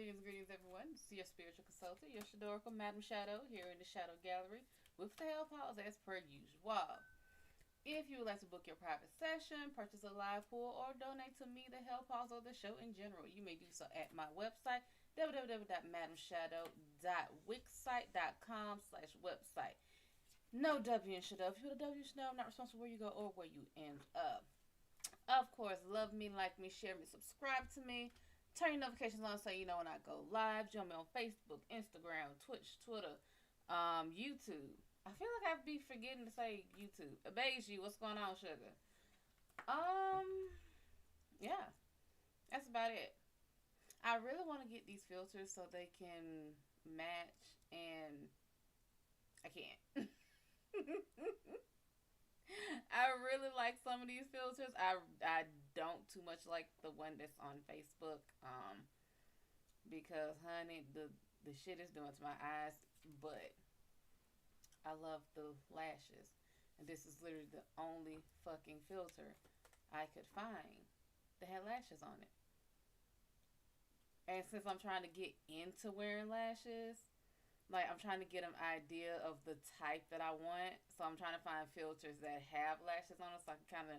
Greetings, everyone. This is your spiritual consultant, your Shad'Oracle Madam Shad'O, here in the Shad'O Gallery with the Hellpaws as per usual. If you would like to book your private session, purchase a live pool, or donate to me, the Hellpaws, or the show in general, you may do so at my website, www.madamshado.wixsite.com/website. No W in Shad'O. If you put a W in Shad'O, I'm not responsible where you go or where you end up. Of course, love me, like me, share me, subscribe to me. Turn your notifications on so you know when I go live. Join me on Facebook, Instagram, Twitch, Twitter, YouTube. I feel like I'd be forgetting to say YouTube. Beige, what's going on, sugar? Yeah, that's about it. I really want to get these filters so they can match, and I can't. I really like some of these filters. I don't too much like the one that's on Facebook. Because honey, the shit is doing to my eyes, but I love the lashes. And this is literally the only fucking filter I could find that had lashes on it. And since I'm trying to get into wearing lashes, like I'm trying to get an idea of the type that I want. So I'm trying to find filters that have lashes on it so I can kind of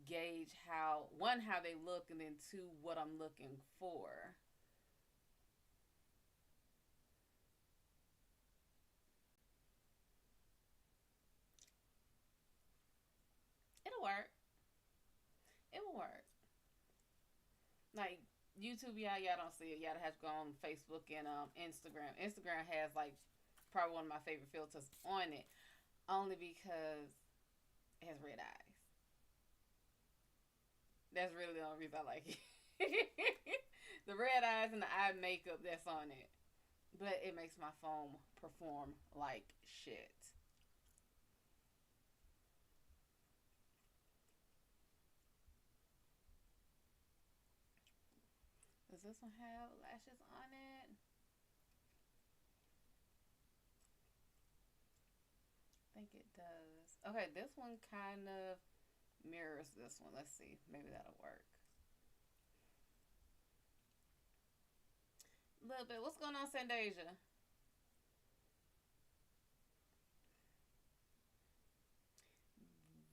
gauge how they look, and then two, what I'm looking for. It'll work. It will work. Like YouTube, y'all don't see it. Y'all have to go on Facebook and Instagram. Instagram has like probably one of my favorite filters on it, only because it has red eyes. That's really the only reason I like it. The red eyes and the eye makeup that's on it, but it makes my phone perform like shit. Does this one have lashes on it? I think it does. Okay, this one kind of mirrors this one. Let's see. Maybe that'll work. A little bit. What's going on, Sandasia?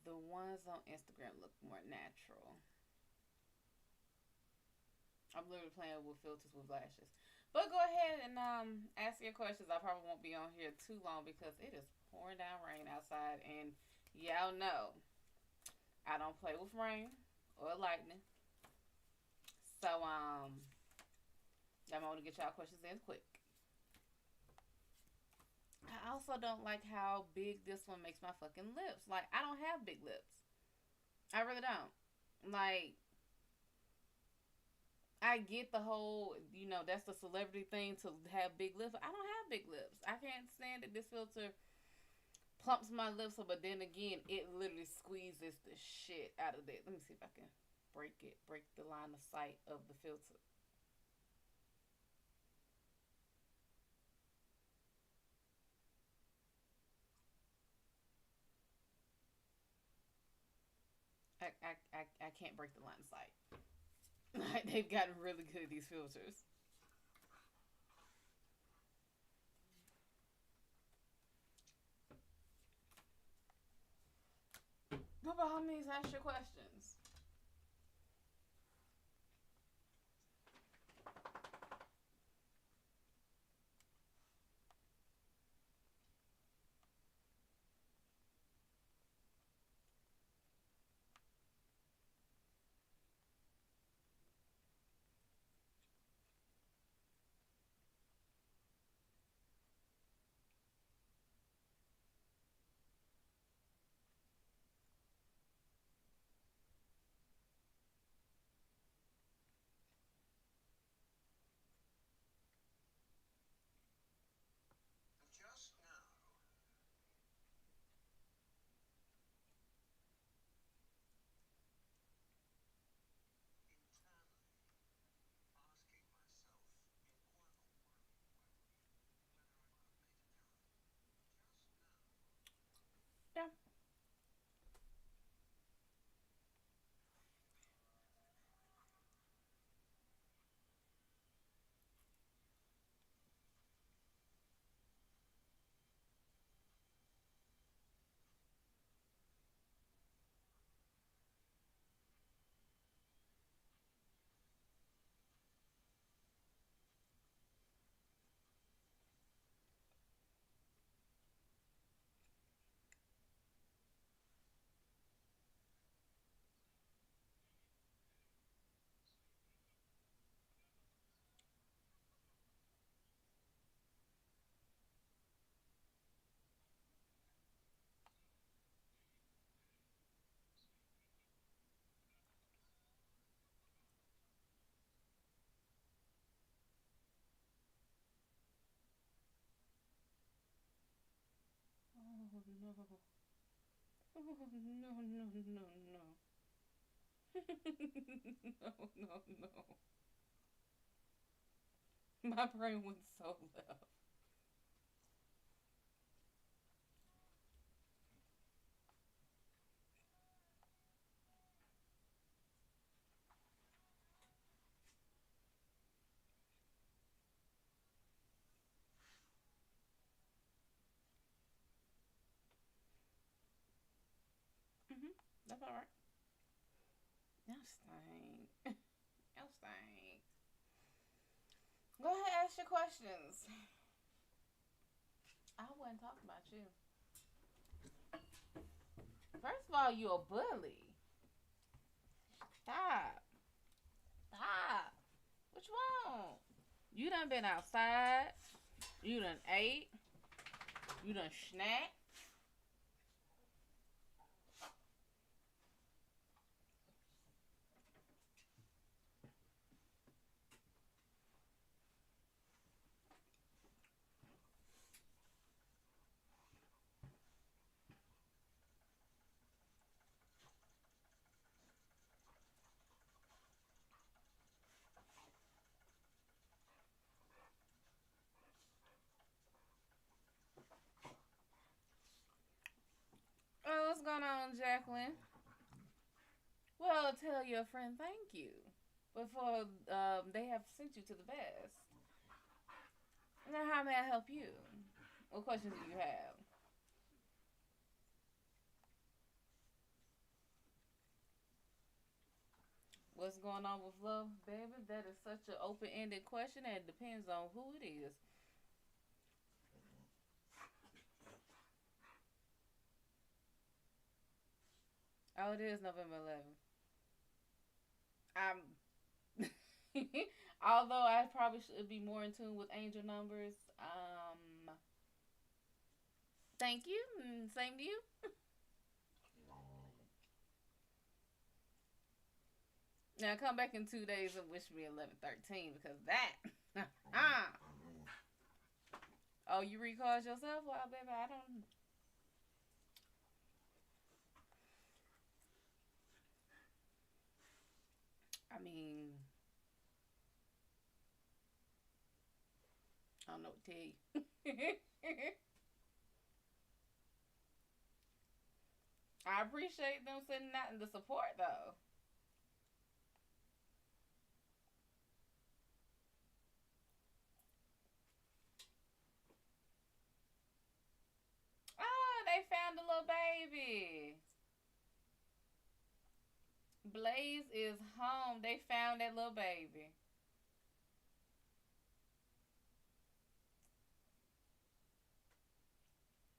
The ones on Instagram look more natural. I'm literally playing with filters with lashes. But go ahead and ask your questions. I probably won't be on here too long because it is pouring down rain outside, and y'all know I don't play with rain or lightning. So I'm gonna get y'all questions in quick. I also don't like how big this one makes my fucking lips. Like, I don't have big lips. I really don't. Like, I get the whole, that's the celebrity thing to have big lips. I don't have big lips. I can't stand that this filter plumps my lips up, but then again, it literally squeezes the shit out of it. Let me see if I can break the line of sight of the filter. I can't break the line of sight. Like, they've gotten really good at these filters. But by all means, ask your questions. no. Oh, no, no, no, no. No, no, no. My brain went so left. Mm-hmm. That's all right. Epstein. Epstein. Go ahead, ask your questions. I wasn't talking about you. First of all, you a bully. Stop. Stop. What you want? You done been outside. You done ate. You done snacked. Oh, what's going on, Jacqueline? Well, tell your friend thank you before they have sent you to the best. Now, how may I help you? What questions do you have? What's going on with love, baby? That is such an open-ended question, and it depends on who it is. Oh, it is November 11th. I'm. Although I probably should be more in tune with angel numbers. Thank you. Same to you. Now come back in 2 days and wish me 11/13 because that. Oh, you recalled yourself? Well, baby, I don't. I mean, I don't know what to tell you. I appreciate them sending out the support though. Oh, they found a little baby. Blaze is home. They found that little baby.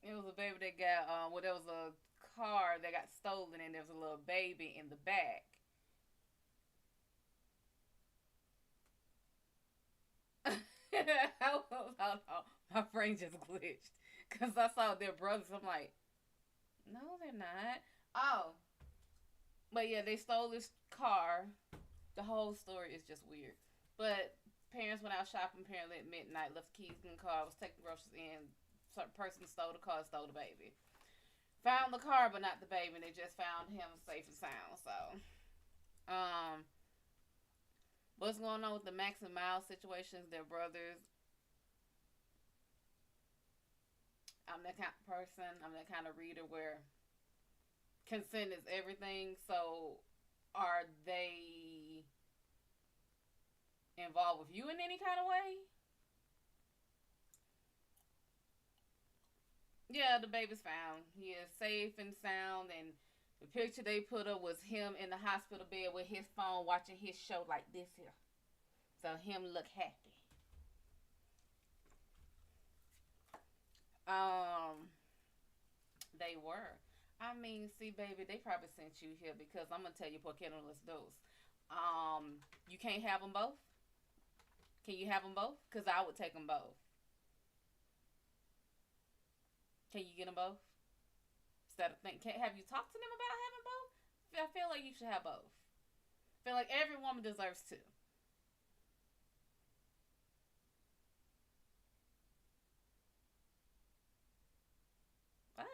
It was a baby that got well, there was a car that got stolen and there was a little baby in the back. Hold on. My brain just glitched because I saw their brothers. I'm like, no, they're not. Oh, but yeah, they stole this car. The whole story is just weird. But parents went out shopping apparently at midnight, left keys in the car, was taking groceries in. Some person stole the car, stole the baby. Found the car, but not the baby. And they just found him safe and sound. So, um, what's going on with the Max and Miles situations? Their brothers. I'm that kind of person. I'm that kind of reader where consent is everything. So, are they involved with you in any kind of way? Yeah, the baby's found. He is safe and sound, and the picture they put up was him in the hospital bed with his phone watching his show like this here. So him look happy. Um, they were. I mean, see, baby, they probably sent you here because I'm gonna tell you, por qué no los dos. You can't have them both. Can you have them both? Cause I would take them both. Can you get them both? Instead of have you talked to them about having both? I feel like you should have both. I feel like every woman deserves two. What?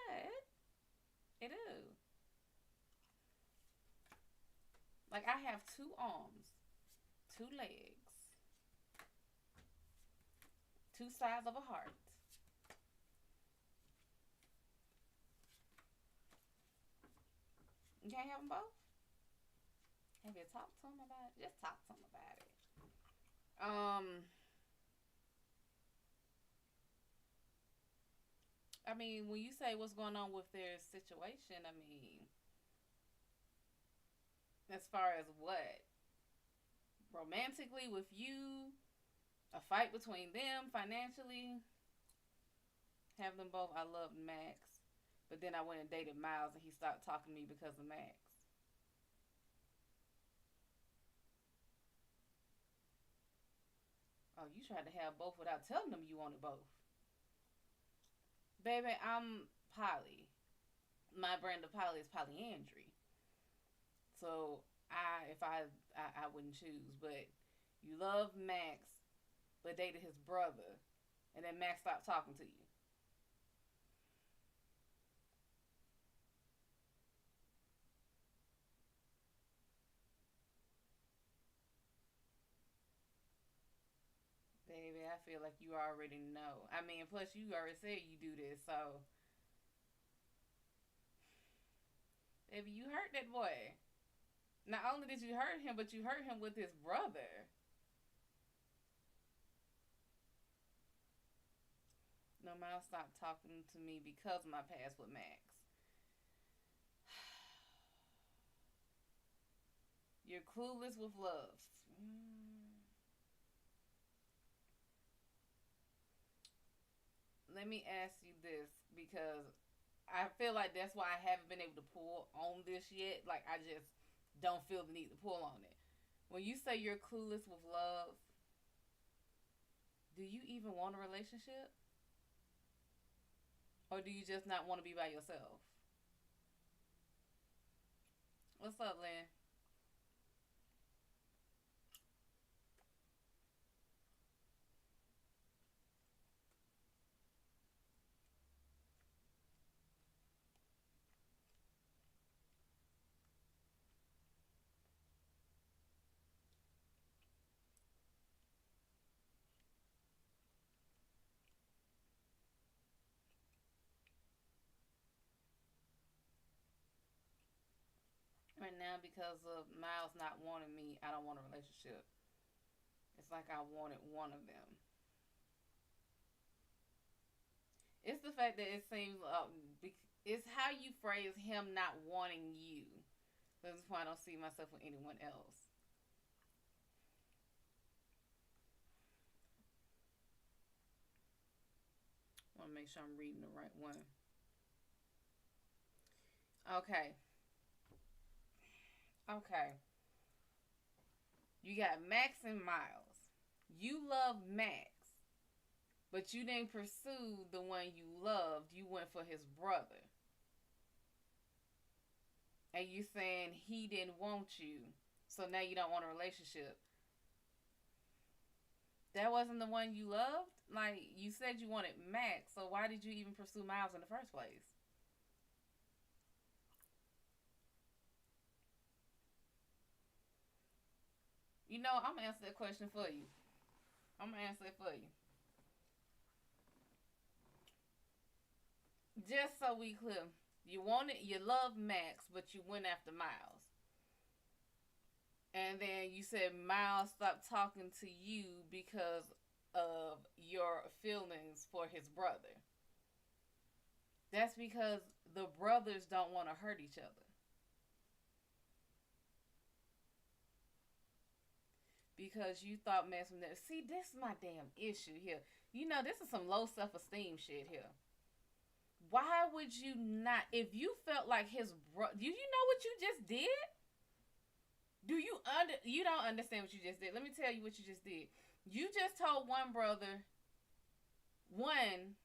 Like, I have 2 arms, 2 legs, 2 sides of a heart. You can't have them both? Have you talked to him about it? Just talk to him about it. I mean, when you say what's going on with their situation, I mean, as far as what? Romantically with you, a fight between them, financially, have them both. I loved Max, but then I went and dated Miles and he stopped talking to me because of Max. Oh, you tried to have both without telling them you wanted both. Baby, I'm poly. My brand of poly is polyandry. So if I wouldn't choose, but you love Max, but dated his brother, and then Max stopped talking to you. Baby, I feel like you already know. I mean, plus you already said you do this, so baby, you hurt that boy. Not only did you hurt him, but you hurt him with his brother. No, Miles stopped talking to me because of my past with Max. You're clueless with love. Let me ask you this because I feel like that's why I haven't been able to pull on this yet. Like, I just don't feel the need to pull on it. When you say you're clueless with love, do you even want a relationship? Or do you just not want to be by yourself? What's up, Lynn? Right now, because of Miles not wanting me, I don't want a relationship. It's like I wanted one of them. It's the fact that it seems it's how you phrase him not wanting you. So this is why I don't see myself with anyone else. I want to make sure I'm reading the right one. Okay. Okay. You got Max and Miles. You love Max, but you didn't pursue the one you loved. You went for his brother. And you saying he didn't want you, so now you don't want a relationship. That wasn't the one you loved? Like, you said you wanted Max, so why did you even pursue Miles in the first place? You know, I'm gonna answer that question for you. I'm gonna answer it for you. Just so we clear, you love Max, but you went after Miles. And then you said Miles stopped talking to you because of your feelings for his brother. That's because the brothers don't want to hurt each other. Because you thought Max was never. See, this is my damn issue here. You know, this is some low self esteem shit here. Why would you not? If you felt like his brother, do you know what you just did? Do you You don't understand what you just did. Let me tell you what you just did. You just told one brother, one,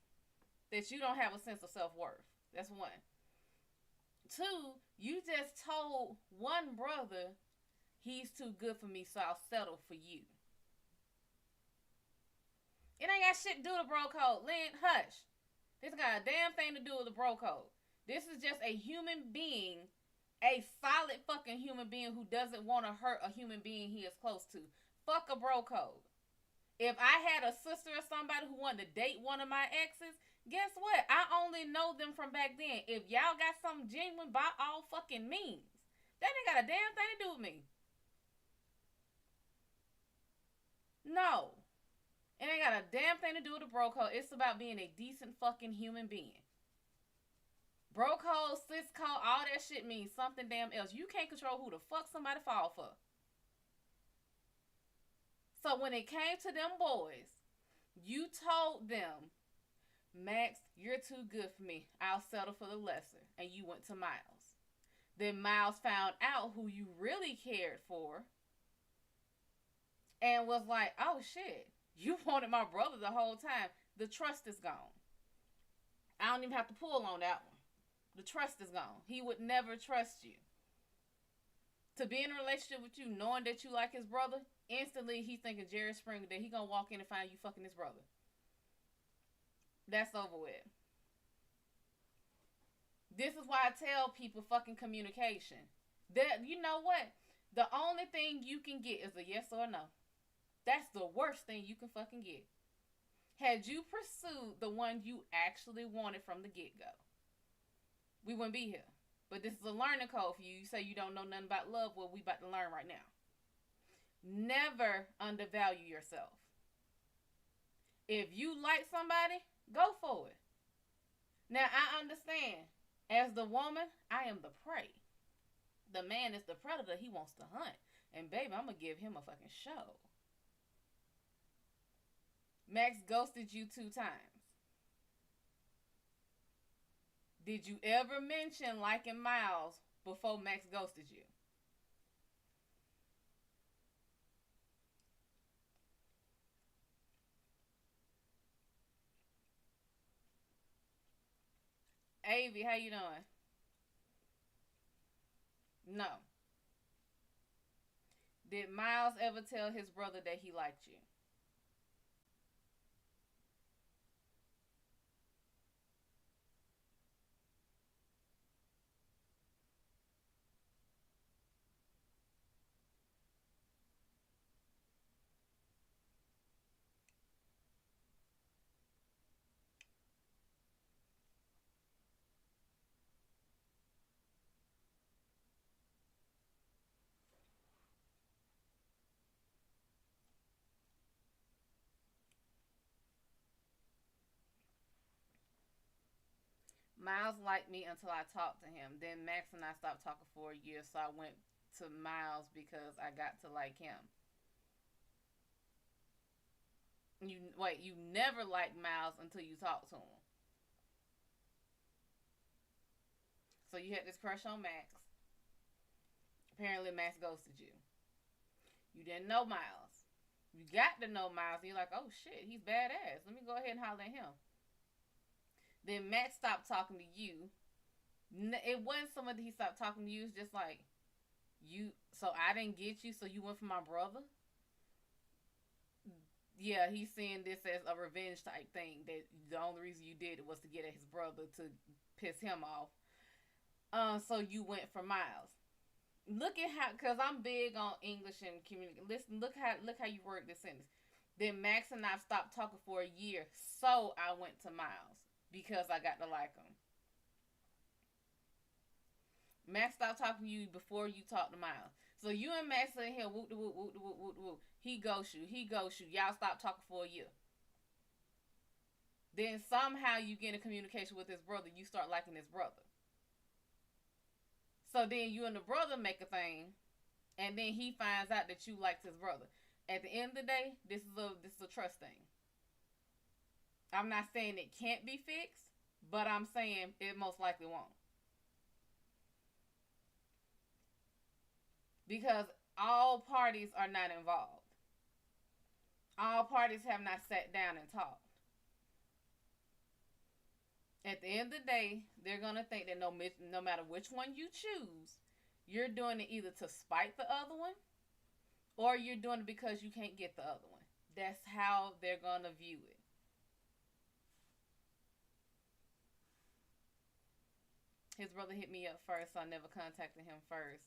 that you don't have a sense of self worth. That's one. Two, you just told one brother he's too good for me, so I'll settle for you. It ain't got shit to do with the bro code. Lynn, hush. This got a damn thing to do with the bro code. This is just a human being A solid fucking human being who doesn't want to hurt a human being he is close to. Fuck a bro code. If I had a sister or somebody who wanted to date one of my exes, guess what? I only know them from back then. If y'all got something genuine, by all fucking means. That ain't got a damn thing to do with me. No. It ain't got a damn thing to do with the bro code. It's about being a decent fucking human being. Bro code, sis code, all that shit means something damn else. You can't control who the fuck somebody fall for. So when it came to them boys, you told them, Max, you're too good for me. I'll settle for the lesser. And you went to Miles. Then Miles found out who you really cared for and was like, oh shit, you wanted my brother the whole time. The trust is gone. I don't even have to pull on that one. The trust is gone. He would never trust you. To be in a relationship with you knowing that you like his brother, instantly he's thinking Jerry Springer that he gonna walk in and find you fucking his brother. That's over with. This is why I tell people fucking communication. That, you know what? The only thing you can get is a yes or a no. That's the worst thing you can fucking get. Had you pursued the one you actually wanted from the get-go, we wouldn't be here. But this is a learning code for you. You say you don't know nothing about love. Well, we about to learn right now. Never undervalue yourself. If you like somebody, go for it. Now, I understand. As the woman, I am the prey. The man is the predator. He wants to hunt. And baby, I'm going to give him a fucking show. Max ghosted you 2 times. Did you ever mention liking Miles before Max ghosted you? Avi, how you doing? No. Did Miles ever tell his brother that he liked you? Miles liked me until I talked to him. Then Max and I stopped talking for a year, so I went to Miles because I got to like him. You never liked Miles until you talked to him. So you had this crush on Max. Apparently Max ghosted you. You didn't know Miles. You got to know Miles. And you're like, oh shit, he's badass. Let me go ahead and holler at him. Then Max stopped talking to you. It wasn't so much that he stopped talking to you. It's just like, so I didn't get you, so you went for my brother? Yeah, he's seeing this as a revenge type thing. That the only reason you did it was to get at his brother to piss him off. So you went for Miles. Look at how, because I'm big on English and communication. Listen, look how you word this sentence. Then Max and I stopped talking for a year, so I went to Miles because I got to like him. Max stopped talking to you before you talked to Miles. So you and Max in here, whoop de whoop, whoop de whoop, whoop de whoop. He ghosts you. Y'all stop talking for a year. Then somehow you get in communication with his brother. You start liking his brother. So then you and the brother make a thing, and then he finds out that you liked his brother. At the end of the day, this is a trust thing. I'm not saying it can't be fixed, but I'm saying it most likely won't. Because all parties are not involved. All parties have not sat down and talked. At the end of the day, they're going to think that no matter which one you choose, you're doing it either to spite the other one, or you're doing it because you can't get the other one. That's how they're going to view it. His brother hit me up first, so I never contacted him first.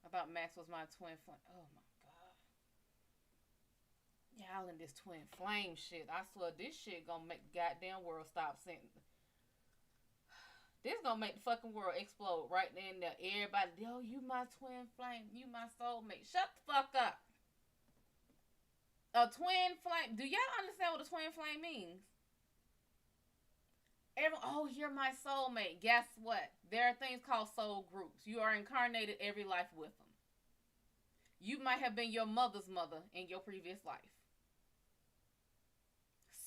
I thought Max was my twin flame. Oh my god. Y'all in this twin flame shit. I swear this shit gonna make the goddamn world stop sending. This gonna make the fucking world explode right there and there. Everybody, yo, you my twin flame. You my soulmate. Shut the fuck up. A twin flame. Do y'all understand what a twin flame means? Oh, you're my soulmate. Guess what? There are things called soul groups. You are incarnated every life with them. You might have been your mother's mother in your previous life.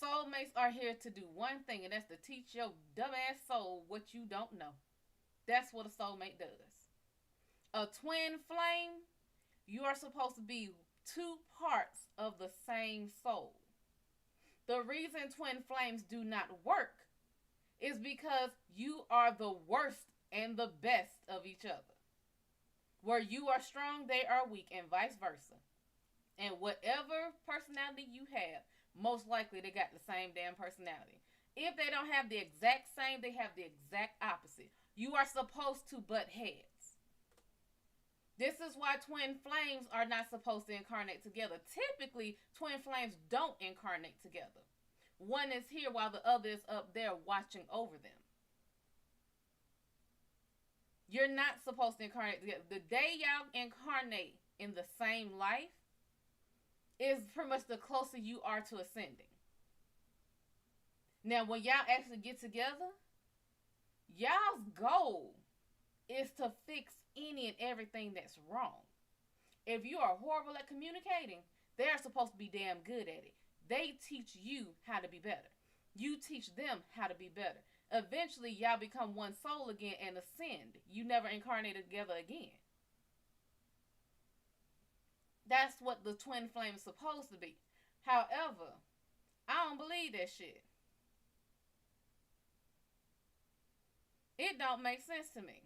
Soulmates are here to do one thing, and that's to teach your dumbass soul what you don't know. That's what a soulmate does. A twin flame, you are supposed to be two parts of the same soul. The reason twin flames do not work is because you are the worst and the best of each other. Where you are strong, they are weak, and vice versa. And whatever personality you have, most likely they got the same damn personality. If they don't have the exact same, they have the exact opposite. You are supposed to butt heads. This is why twin flames are not supposed to incarnate together. Typically, twin flames don't incarnate together. One is here while the other is up there watching over them. You're not supposed to incarnate together. The day y'all incarnate in the same life is pretty much the closer you are to ascending. Now, when y'all actually get together, y'all's goal is to fix any and everything that's wrong. If you are horrible at communicating, they're supposed to be damn good at it. They teach you how to be better. You teach them how to be better. Eventually, y'all become one soul again and ascend. You never incarnated together again. That's what the twin flame is supposed to be. However, I don't believe that shit. It don't make sense to me.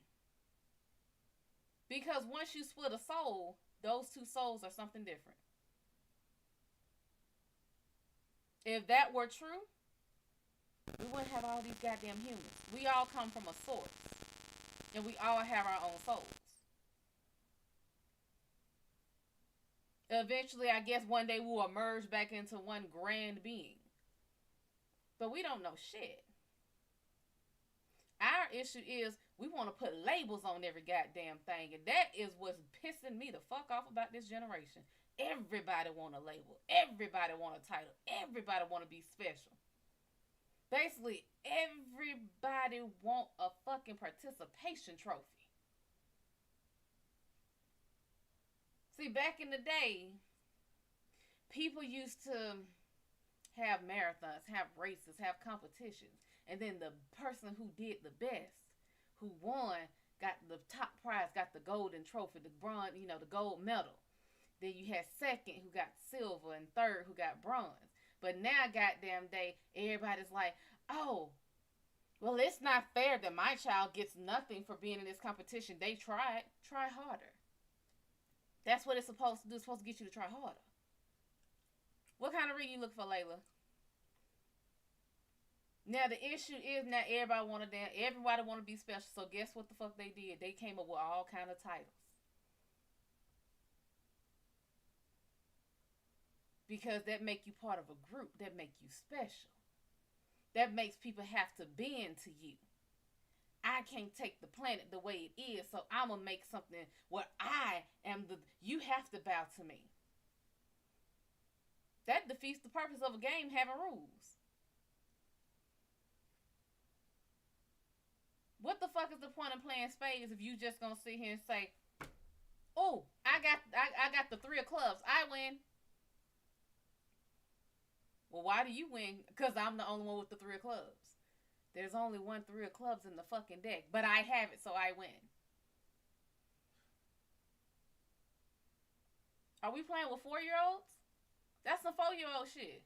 Because once you split a soul, those two souls are something different. If that were true, we wouldn't have all these goddamn humans. We all come from a source. And we all have our own souls. Eventually, I guess one day we'll emerge back into one grand being. But we don't know shit. Our issue is we want to put labels on every goddamn thing. And that is what's pissing me the fuck off about this generation. Everybody want a label. Everybody want a title. Everybody want to be special. Basically, everybody want a fucking participation trophy. See, back in the day, people used to have marathons, have races, have competitions. And then the person who did the best, who won, got the top prize, got the golden trophy, the bronze, the gold medal. Then you had second who got silver and third who got bronze. But now, goddamn day, everybody's like, oh, well, it's not fair that my child gets nothing for being in this competition. They tried. Try harder. That's what it's supposed to do. It's supposed to get you to try harder. What kind of reading you look for, Layla? Now, the issue is now everybody want to be special. So guess what the fuck they did? They came up with all kind of titles. Because that make you part of a group. That make you special. That makes people have to bend to you. I can't take the planet the way it is, so I'm going to make something where I am you have to bow to me. That defeats the purpose of a game having rules. What the fuck is the point of playing spades if you just going to sit here and say, oh, I got the 3 of clubs. I win. Well, why do you win? Because I'm the only one with the 3 of clubs. There's only one 3 of clubs in the fucking deck. But I have it, so I win. Are we playing with 4-year-olds? That's some 4-year-old shit.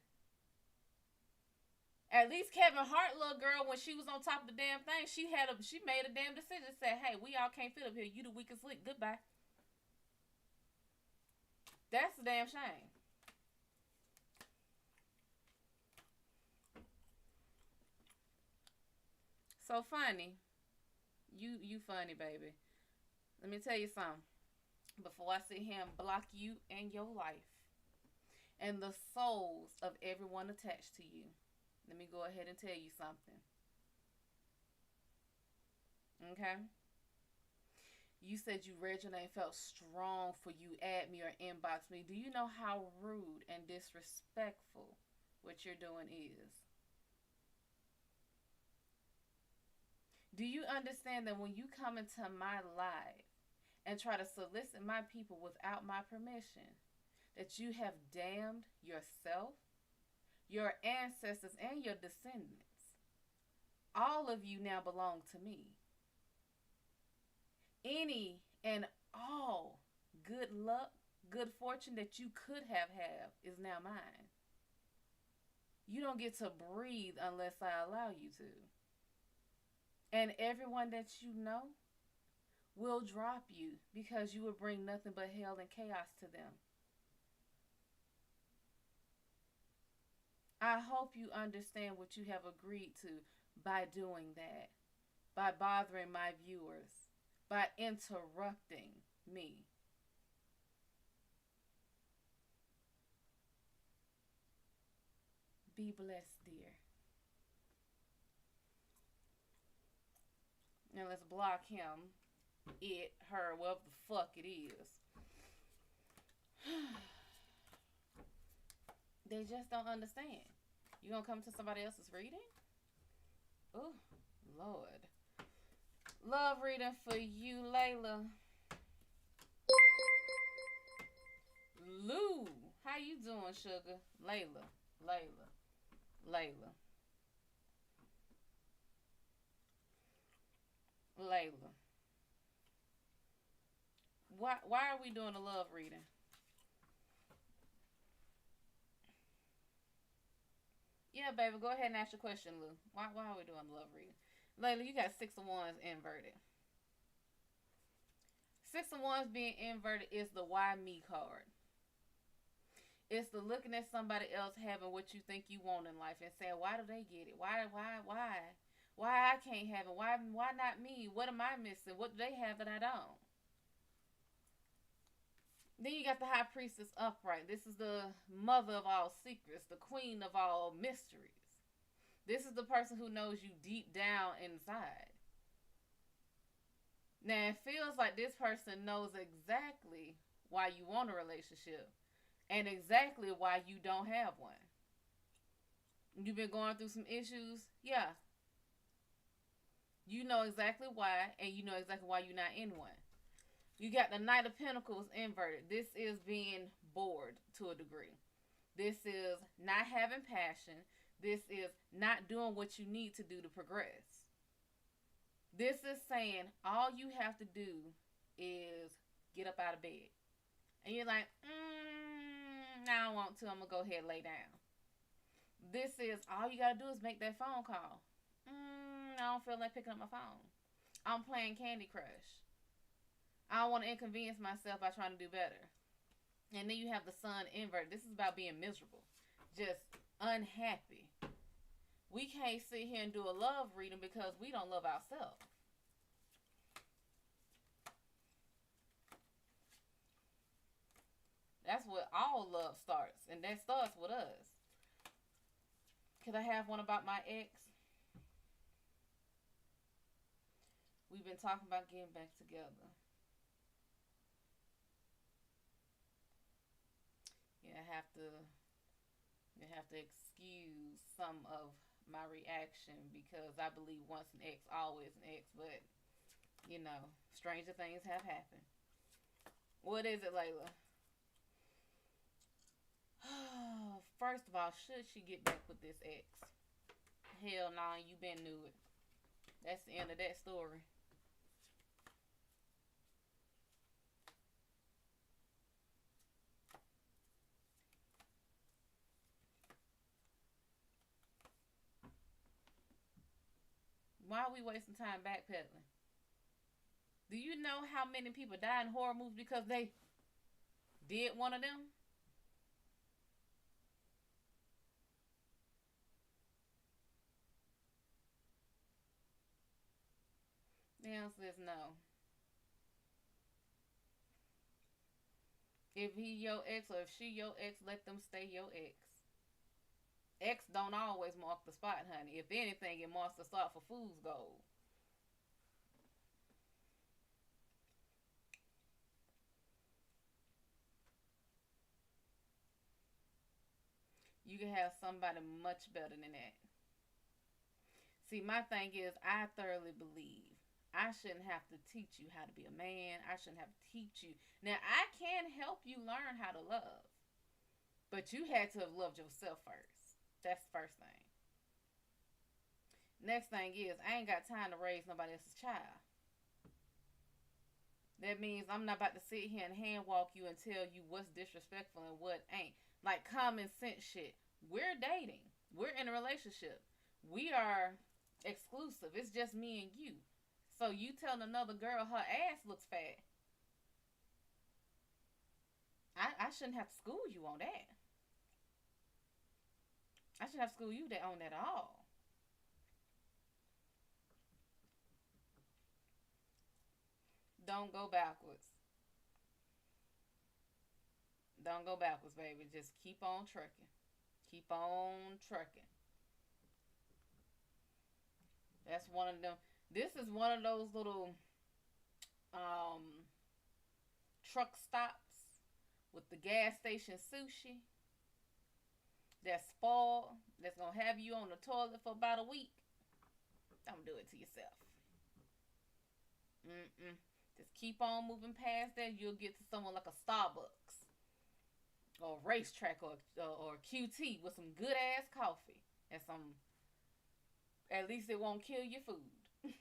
At least Kevin Hart, little girl, when she was on top of the damn thing, she made a damn decision. Said, hey, we all can't fit up here. You the weakest link. Goodbye. That's a damn shame. So funny. You funny, baby. Let me tell you something. Before I sit here and block you and your life and the souls of everyone attached to you, let me go ahead and tell you something. Okay? You said you read your name, felt strong for you, add me or inbox me. Do you know how rude and disrespectful what you're doing is? Do you understand that when you come into my life and try to solicit my people without my permission, that you have damned yourself, your ancestors, and your descendants? All of you now belong to me. Any and all good luck, good fortune that you could have is now mine. You don't get to breathe unless I allow you to. And everyone that you know will drop you because you will bring nothing but hell and chaos to them. I hope you understand what you have agreed to by doing that, by bothering my viewers, by interrupting me. Be blessed, dear. Now let's block him, it, her, whatever the fuck it is. They just don't understand. You gonna come to somebody else's reading? Oh, Lord. Love reading for you, Layla. Lou, how you doing, sugar? Layla, Layla, Layla, Layla. Why are we doing a love reading? Yeah, baby, go ahead and ask your question, Lou. Why are we doing the love reading? Layla, you got 6 of Wands inverted. 6 of Wands being inverted is the why me card. It's the looking at somebody else having what you think you want in life and saying, why do they get it? Why I can't have it? Why not me? What am I missing? What do they have that I don't? Then you got the High Priestess upright. This is the mother of all secrets, the queen of all mysteries. This is the person who knows you deep down inside. Now, it feels like this person knows exactly why you want a relationship and exactly why you don't have one. You've been going through some issues? Yeah. You know exactly why, and you know exactly why you're not in one. You got the Knight of Pentacles inverted. This is being bored to a degree. This is not having passion. This is not doing what you need to do to progress. This is saying all you have to do is get up out of bed. And you're like, I don't want to. I'm going to go ahead and lay down. This is all you got to do is make that phone call. I don't feel like picking up my phone. I'm playing Candy Crush. I don't want to inconvenience myself by trying to do better. And then you have the Sun inverted. This is about being miserable. Just unhappy. We can't sit here and do a love reading because we don't love ourselves. That's where all love starts. And that starts with us. Could I have one about my ex? We've been talking about getting back together. You have to excuse some of my reaction because I believe once an ex, always an ex. But stranger things have happened. What is it, Layla? First of all, should she get back with this ex? Hell no, you been knew it. That's the end of that story. Why are we wasting time backpedaling? Do you know how many people die in horror movies because they did one of them? answer is no. If he your ex or if she your ex, let them stay your ex. X don't always mark the spot, honey. If anything, it marks the spot for fool's gold. You can have somebody much better than that. See, my thing is, I thoroughly believe I shouldn't have to teach you how to be a man. I shouldn't have to teach you. Now, I can help you learn how to love, but you had to have loved yourself first. That's the first thing. Next thing is, I ain't got time to raise nobody else's child. That means I'm not about to sit here and hand walk you and tell you what's disrespectful and what ain't. Like common sense shit. We're dating. We're in a relationship. We are exclusive. It's just me and you. So you telling another girl her ass looks fat. I shouldn't have to school you on that. I shouldn't have to school you on that at all. Don't go backwards. Don't go backwards, baby. Just keep on trucking. Keep on trucking. That's one of them. This is one of those little um truck stops with the gas station sushi that's spoiled, that's gonna have you on the toilet for about a week. Don't do it to yourself. Mm-mm. Just keep on moving past that. You'll get to someone like a Starbucks or a racetrack or QT with some good ass coffee and some. At least it won't kill your food.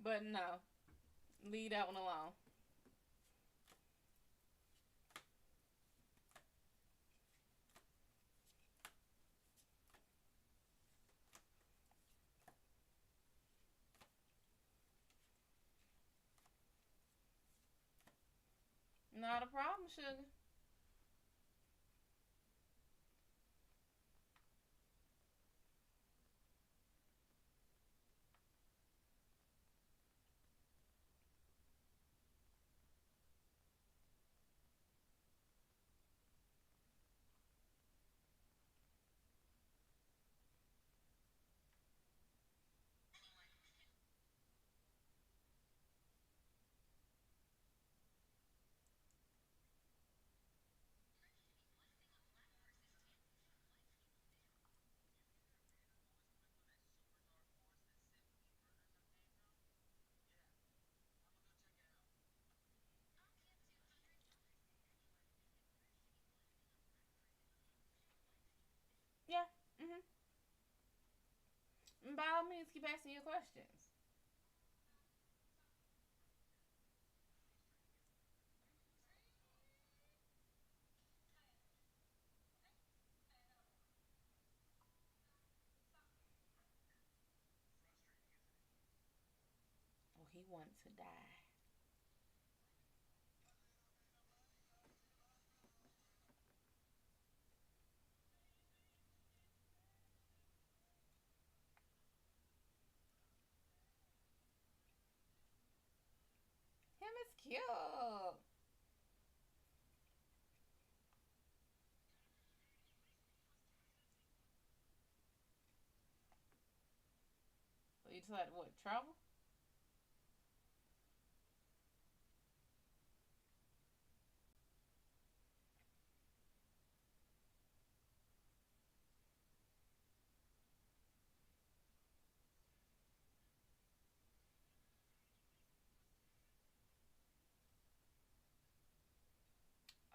But no, leave that one alone. Not a problem, sugar. Yeah. Mhm. And by all means, keep asking your questions. Oh, he wants to die. Him is cute. So you decided what? Travel?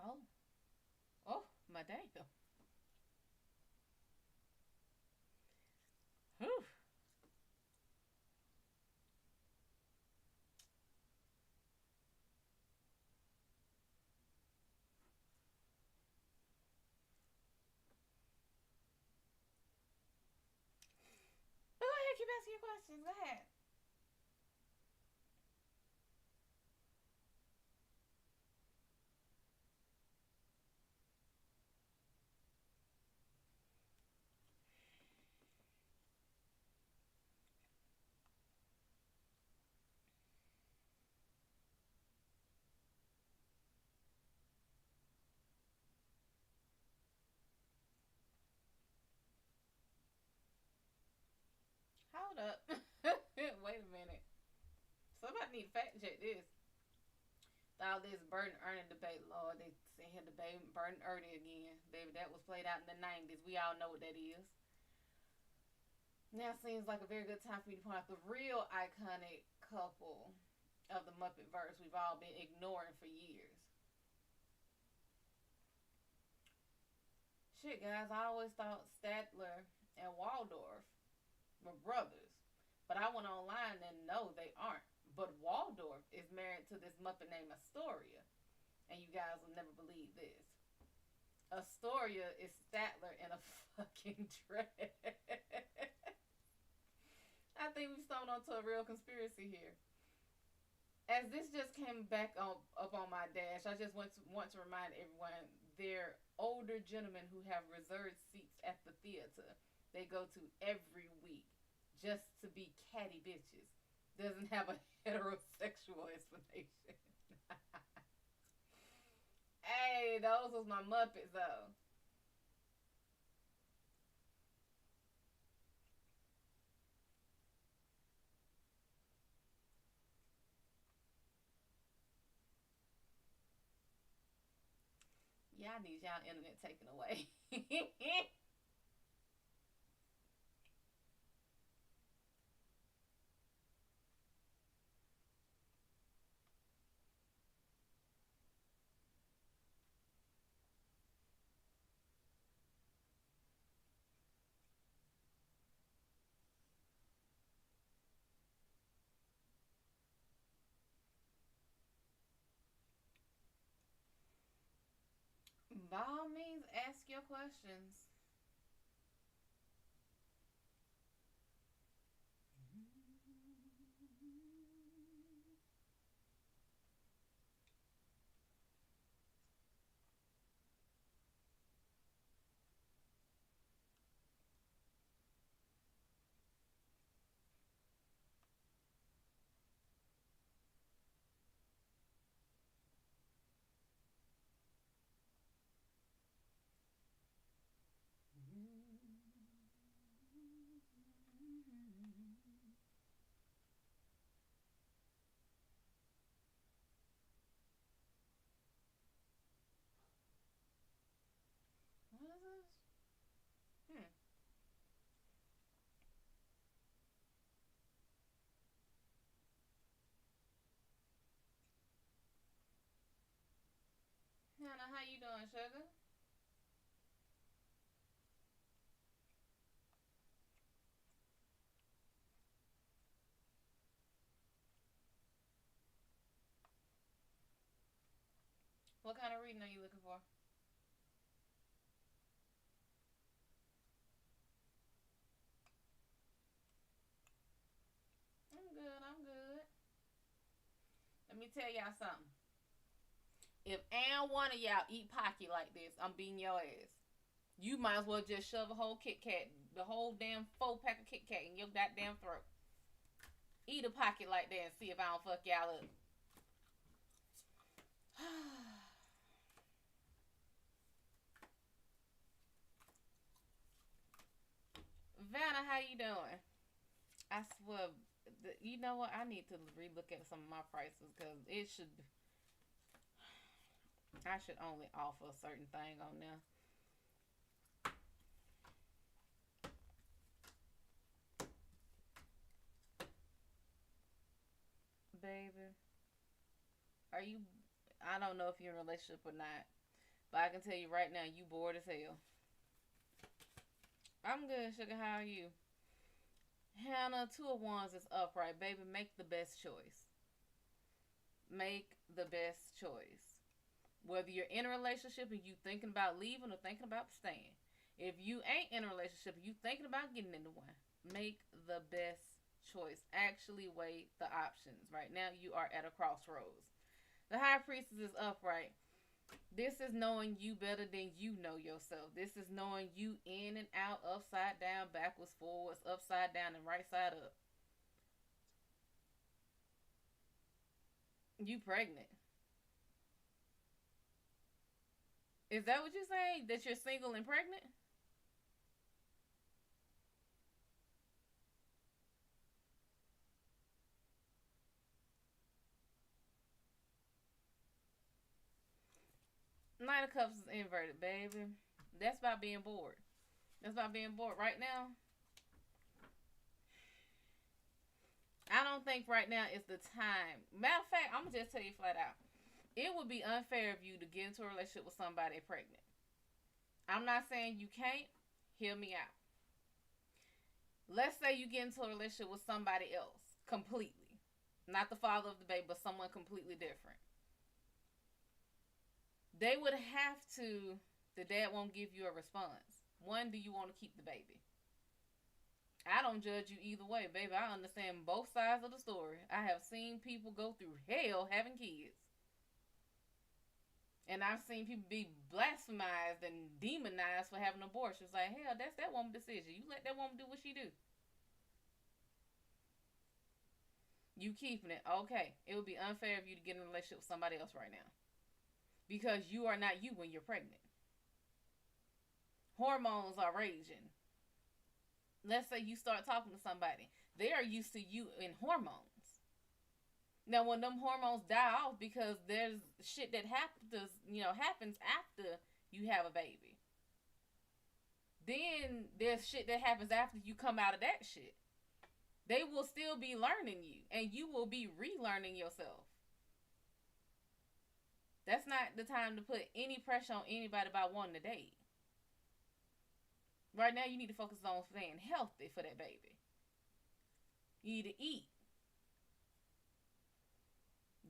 Oh. Oh, my damn. Whew. But go ahead, keep asking your questions. Go ahead. up. Wait a minute. Somebody need to fact check this. All this burden earning debate, Lord, they sitting here debating burden earning again. Baby, that was played out in the 90s. We all know what that is. Now seems like a very good time for me to point out the real iconic couple of the Muppet verse we've all been ignoring for years. Shit, guys, I always thought Statler and Waldorf were brothers. But I went online and no, they aren't. But Waldorf is married to this Muppet named Astoria. And you guys will never believe this. Astoria is Statler in a fucking dress. I think we stumbled onto a real conspiracy here. As this just came back up on my dash, I just want to remind everyone they're older gentlemen who have reserved seats at the theater they go to every week just to be catty bitches. Doesn't have a heterosexual explanation. Hey, those was my Muppets though. Y'all need y'all internet taken away. By all means, ask your questions. What is this? Hannah, how you doing, sugar? What kind of reading are you looking for? I'm good, I'm good. Let me tell y'all something. If and one of y'all eat Pocky like this, I'm beating your ass. You might as well just shove a whole Kit Kat, the whole damn 4-pack of Kit Kat in your goddamn throat. Eat a Pocky like that and see if I don't fuck y'all up. Vanna, how you doing? I swear, you know what? I need to relook at some of my prices because it should. I should only offer a certain thing on there. Baby, are you? I don't know if you're in a relationship or not, but I can tell you right now, you bored as hell. I'm good, sugar. How are you? Hannah, two of wands is upright. Baby, make the best choice. Make the best choice. Whether you're in a relationship and you thinking about leaving or thinking about staying. If you ain't in a relationship and you thinking about getting into one, make the best choice. Actually weigh the options. Right now you are at a crossroads. The high priestess is upright. This is knowing you better than you know yourself. This is knowing you in and out, upside down, backwards, forwards, upside down, and right side up. You pregnant. Is that what you're saying? That you're single and pregnant? Nine of Cups is inverted, baby. That's about being bored. That's about being bored. Right now, I don't think right now is the time. Matter of fact, I'm going to just tell you flat out. It would be unfair of you to get into a relationship with somebody pregnant. I'm not saying you can't. Hear me out. Let's say you get into a relationship with somebody else completely. Not the father of the baby, but someone completely different. They would have to, the dad won't give you a response. One, do you want to keep the baby? I don't judge you either way, baby. I understand both sides of the story. I have seen people go through hell having kids. And I've seen people be blasphemized and demonized for having abortions. Like, hell, that's that woman's decision. You let that woman do what she do. You keeping it. Okay. It would be unfair of you to get in a relationship with somebody else right now. Because you are not you when you're pregnant. Hormones are raging. Let's say you start talking to somebody. They are used to you in hormones. Now, when them hormones die off, because there's shit that happens after you have a baby. Then there's shit that happens after you come out of that shit. They will still be learning you, and you will be relearning yourself. That's not the time to put any pressure on anybody about wanting to date. Right now, you need to focus on staying healthy for that baby. You need to eat.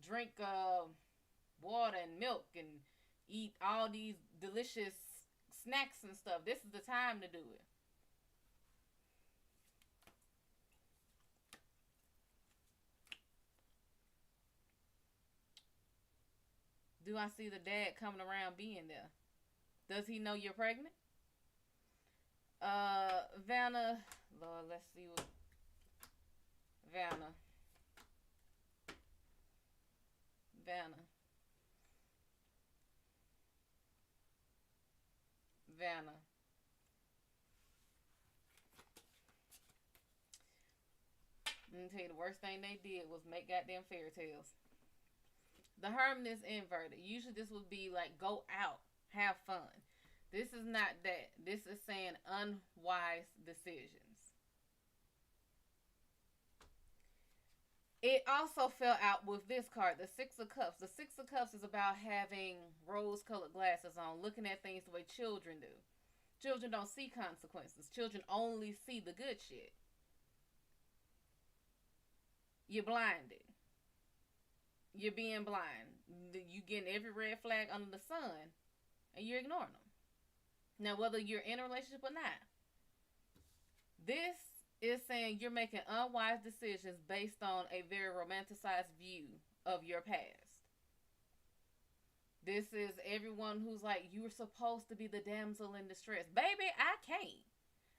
Drink water and milk and eat all these delicious snacks and stuff. This is the time to do it. Do I see the dad coming around being there? Does he know you're pregnant? Vanna, Lord, let's see what Vanna. Let me tell you, the worst thing they did was make goddamn fairy tales. The Hermit is inverted. Usually this would be like, go out, have fun. This is not that. This is saying unwise decisions. It also fell out with this card, the Six of Cups. The Six of Cups is about having rose-colored glasses on, looking at things the way children do. Children don't see consequences. Children only see the good shit. You're blinded. You're being blind. You getting every red flag under the sun, and you're ignoring them. Now, whether you're in a relationship or not, this is saying you're making unwise decisions based on a very romanticized view of your past. This is everyone who's like, you were supposed to be the damsel in distress. Baby, I can't.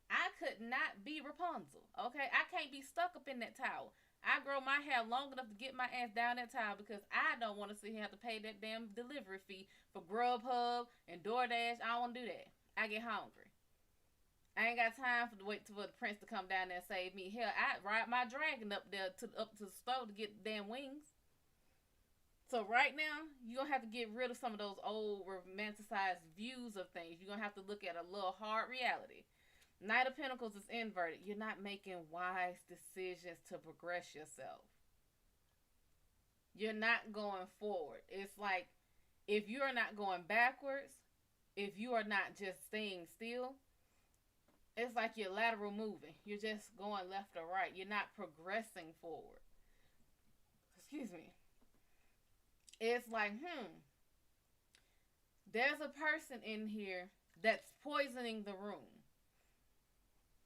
I could not be Rapunzel, okay? I can't be stuck up in that towel. I grow my hair long enough to get my ass down that towel because I don't want to sit here and have to pay that damn delivery fee for Grubhub and DoorDash. I don't want to do that. I get hungry. I ain't got time for the prince to come down there and save me. Hell, I ride my dragon up there to the store to get damn wings. So right now, you're going to have to get rid of some of those old romanticized views of things. You're going to have to look at a little hard reality. Knight of Pentacles is inverted. You're not making wise decisions to progress yourself. You're not going forward. It's like, if you are not going backwards, if you are not just staying still, it's like you're lateral moving. You're just going left or right. You're not progressing forward. Excuse me. It's like, there's a person in here that's poisoning the room.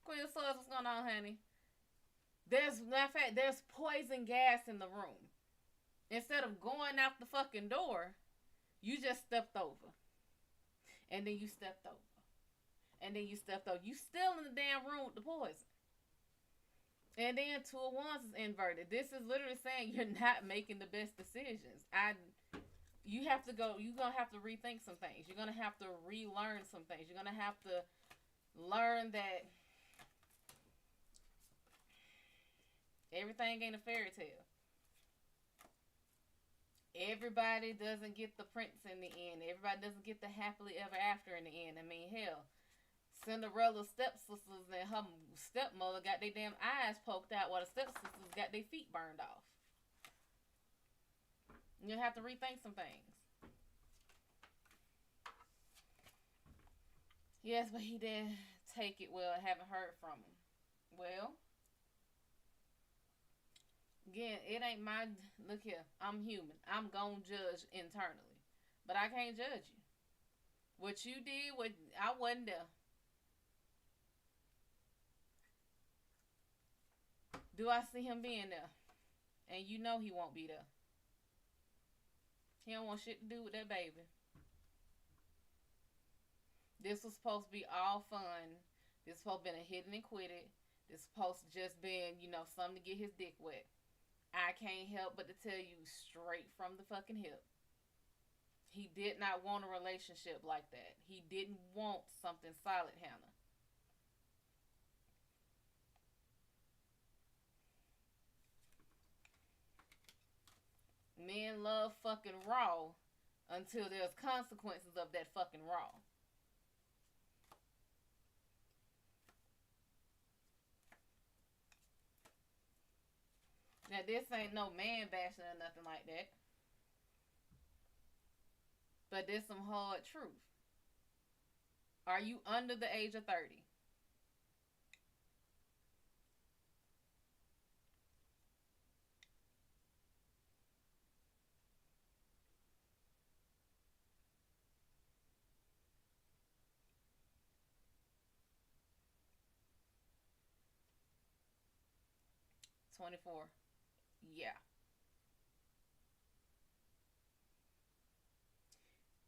Queen of Swords, what's going on, honey? There's poison gas in the room. Instead of going out the fucking door, you just stepped over. And then you stepped over. And then you stepped over. You still in the damn room with the poison. And then Two of Wands is inverted. This is literally saying you're not making the best decisions. You're going to have to rethink some things. You're going to have to relearn some things. You're going to have to learn that everything ain't a fairy tale. Everybody doesn't get the prince in the end. Everybody doesn't get the happily ever after in the end. I mean, hell, Cinderella's stepsisters and her stepmother got their damn eyes poked out while the stepsisters got their feet burned off. You have to rethink some things. Yes, but he didn't take it well. I haven't heard from him. Well, again, it ain't my. Look here, I'm human. I'm gonna judge internally, but I can't judge you. What you did, what I wasn't there. Do I see him being there? And you know he won't be there. He don't want shit to do with that baby. This was supposed to be all fun. This was supposed to be a hit and quit it. This was supposed to just been, something to get his dick wet. I can't help but to tell you straight from the fucking hip. He did not want a relationship like that. He didn't want something solid, Hannah. Men love fucking raw until there's consequences of that fucking raw. Now, this ain't no man bashing or nothing like that. But there's some hard truth. Are you under the age of 30? $24. Yeah.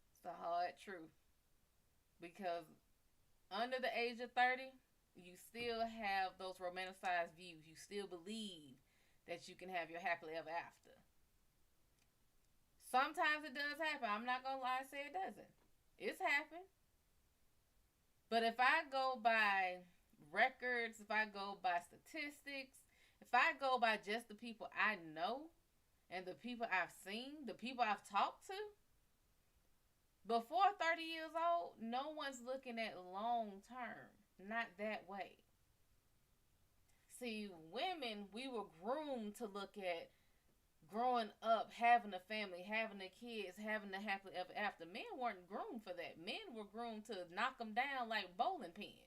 It's the hard truth. Because under the age of 30, you still have those romanticized views. You still believe that you can have your happily ever after. Sometimes it does happen. I'm not going to lie and say it doesn't. It's happened. But if I go by records, if I go by statistics, if I go by just the people I know and the people I've seen, the people I've talked to, before 30 years old, no one's looking at long term. Not that way. See, women, we were groomed to look at growing up, having a family, having the kids, having the happily ever after. Men weren't groomed for that. Men were groomed to knock them down like bowling pins.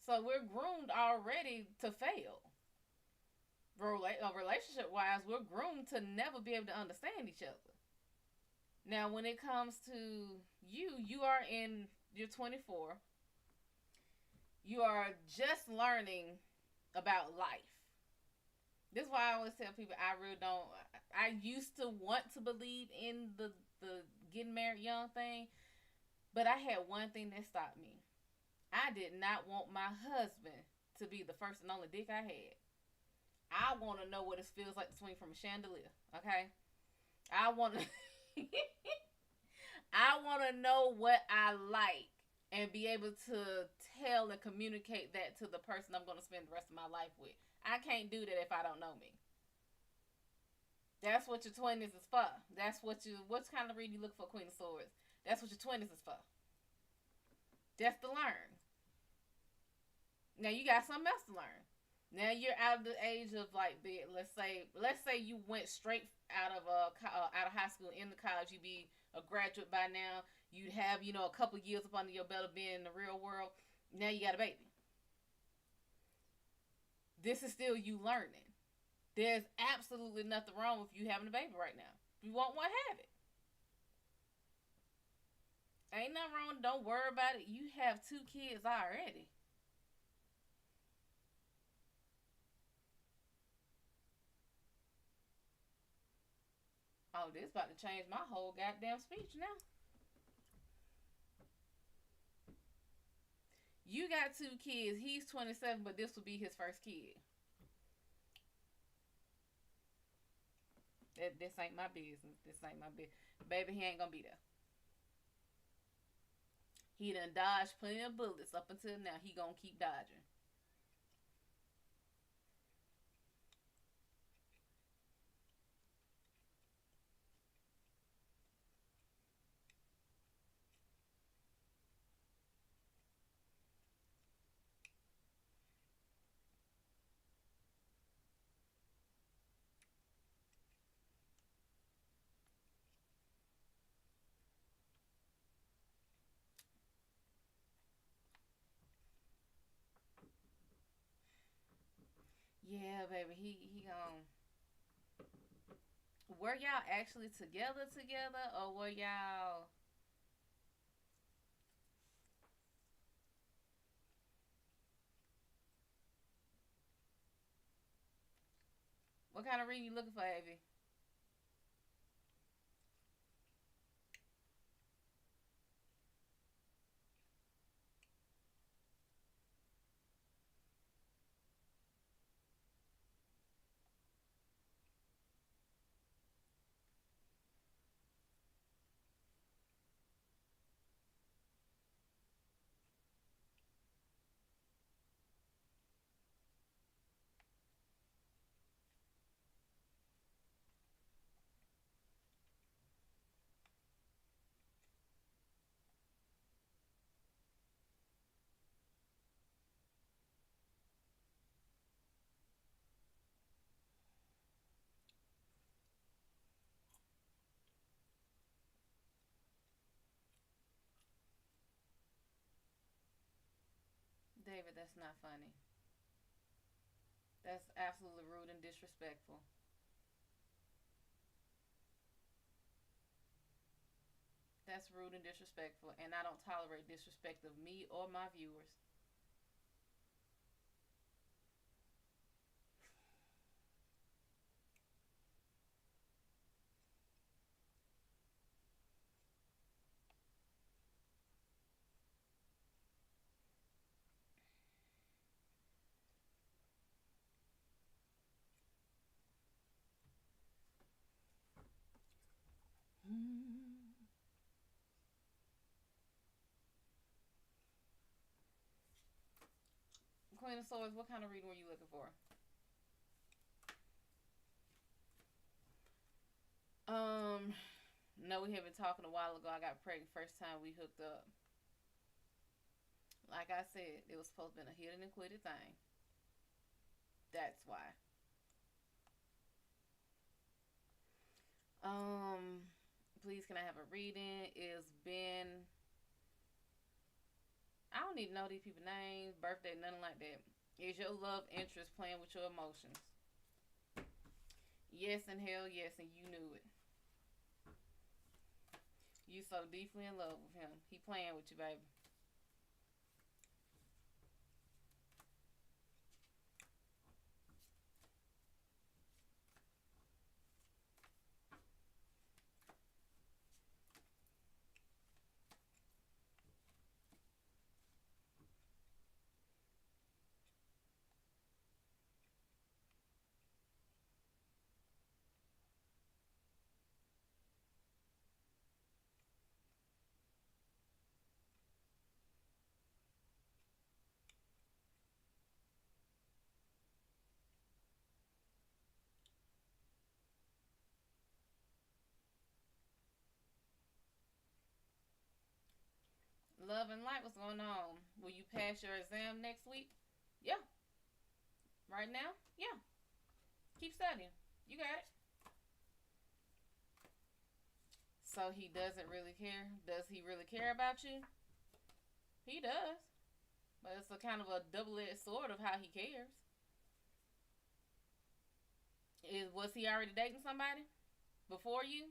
So we're groomed already to fail. Relationship wise, we're groomed to never be able to understand each other. Now, when it comes to you are in, you're 24. You are just learning about life. This is why I always tell people I really don't. I used to want to believe in the getting married young thing, but I had one thing that stopped me. I did not want my husband to be the first and only dick I had. I want to know what it feels like to swing from a chandelier. Okay, I want to. I want to know what I like and be able to tell and communicate that to the person I'm going to spend the rest of my life with. I can't do that if I don't know me. That's what your 20s is for. That's what what kind of reading you look for, Queen of Swords. That's what your 20s is for. That's to learn. Now you got something else to learn. Now you're out of the age of like the let's say you went straight out of high school into college. You'd be a graduate by now. You'd have a couple years up under your belt of being in the real world. Now you got a baby. This is still you learning. There's absolutely nothing wrong with you having a baby right now. If you want one, have it. Ain't nothing wrong. Don't worry about it. You have 2 kids already. Oh, this about to change my whole goddamn speech now. You got 2 kids. He's 27, but this will be his first kid. This ain't my business. This ain't my business. Baby, he ain't gonna be there. He done dodged plenty of bullets up until now. He gonna keep dodging. baby, he gone. Were y'all actually together or were y'all? What kind of reading you looking for, Avy? David, that's not funny. That's absolutely rude and disrespectful. That's rude and disrespectful, and I don't tolerate disrespect of me or my viewers. Queen of Swords, what kind of reading were you looking for? Um, no, we had been talking a while ago. I got pregnant first time we hooked up. Like I said, it was supposed to be a hit and quit it thing. That's why. Um, please can I have a reading? Is Ben? I don't need to know these people's names, birthday, nothing like that. Is your love interest playing with your emotions? Yes and hell yes, and you knew it. You so deeply in love with him. He playing with you, baby. Love and light, what's going on? Will you pass your exam next week? Yeah. Right now? Yeah. Keep studying. You got it. So he doesn't really care? Does he really care about you? He does. But it's a kind of a double-edged sword of how he cares. Was he already dating somebody before you?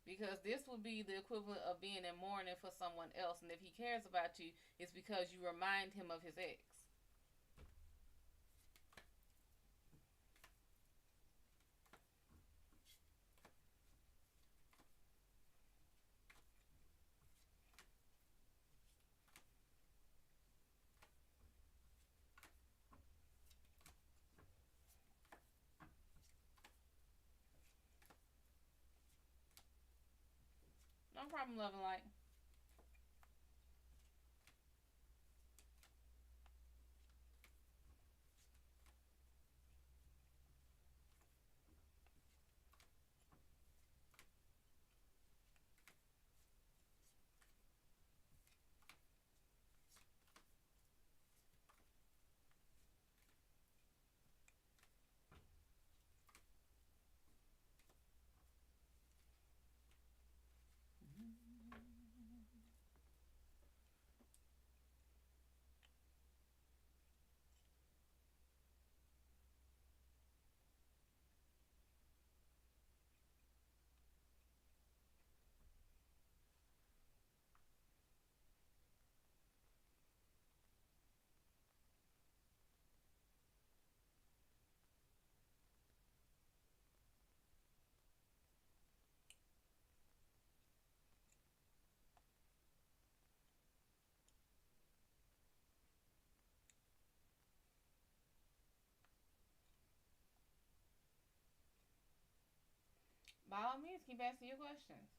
Because this would be the equivalent of being in mourning for someone else, and if he cares about you, it's because you remind him of his ex. No problem, love and light. By all means, keep asking your questions.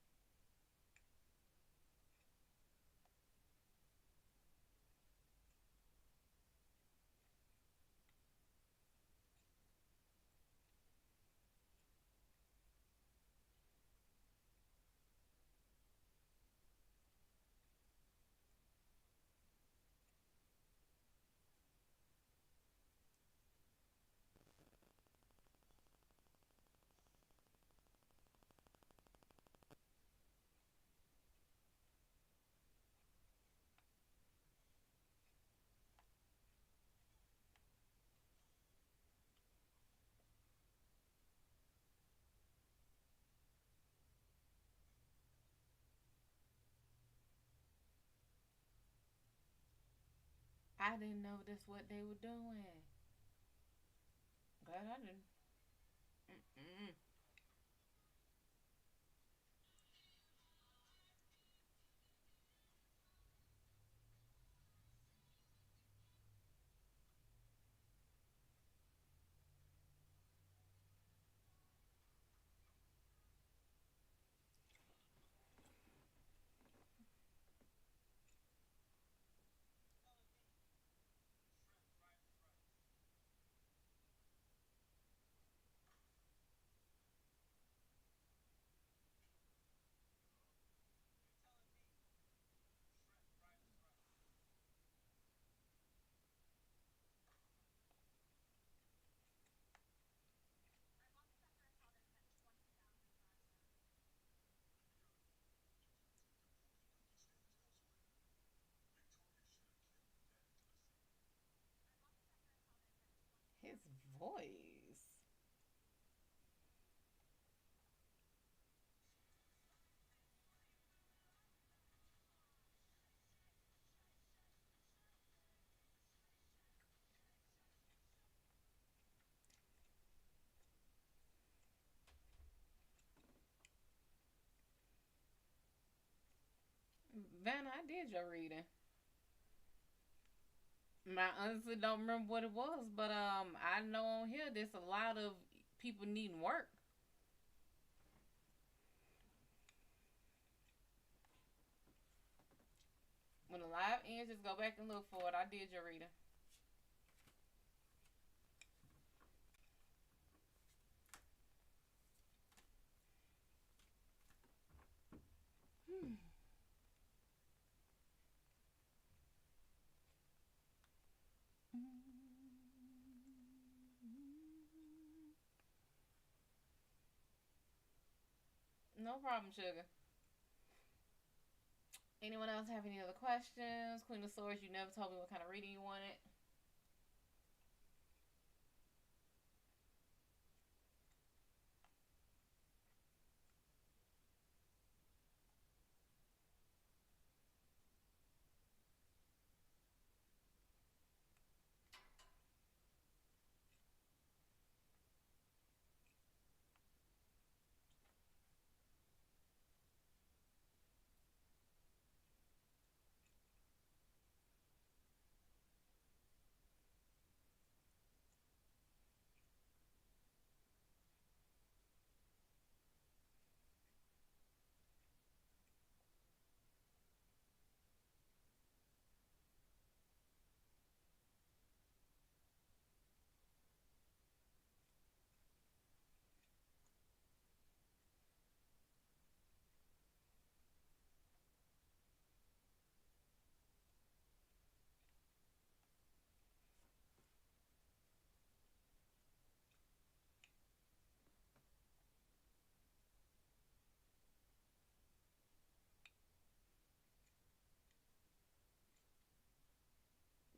I didn't know that's what they were doing. Glad I didn't. Mm-mm. His voice. Vanna, I did your reading. I honestly don't remember what it was, but I know on here there's a lot of people needing work. When the live ends, just go back and look for it. I did your reading. Hmm. No problem, sugar. Anyone else have any other questions? Queen of Swords, you never told me what kind of reading you wanted.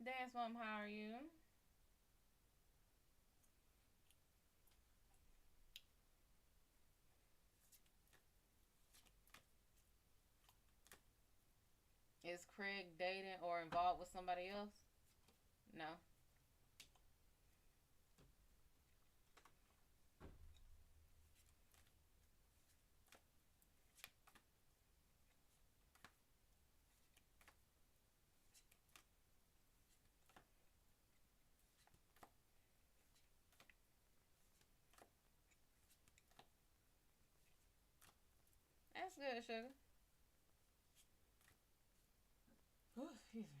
Dance Mom, how are you? Is Craig dating or involved with somebody else? No. That's good, sugar. Oh, excuse me.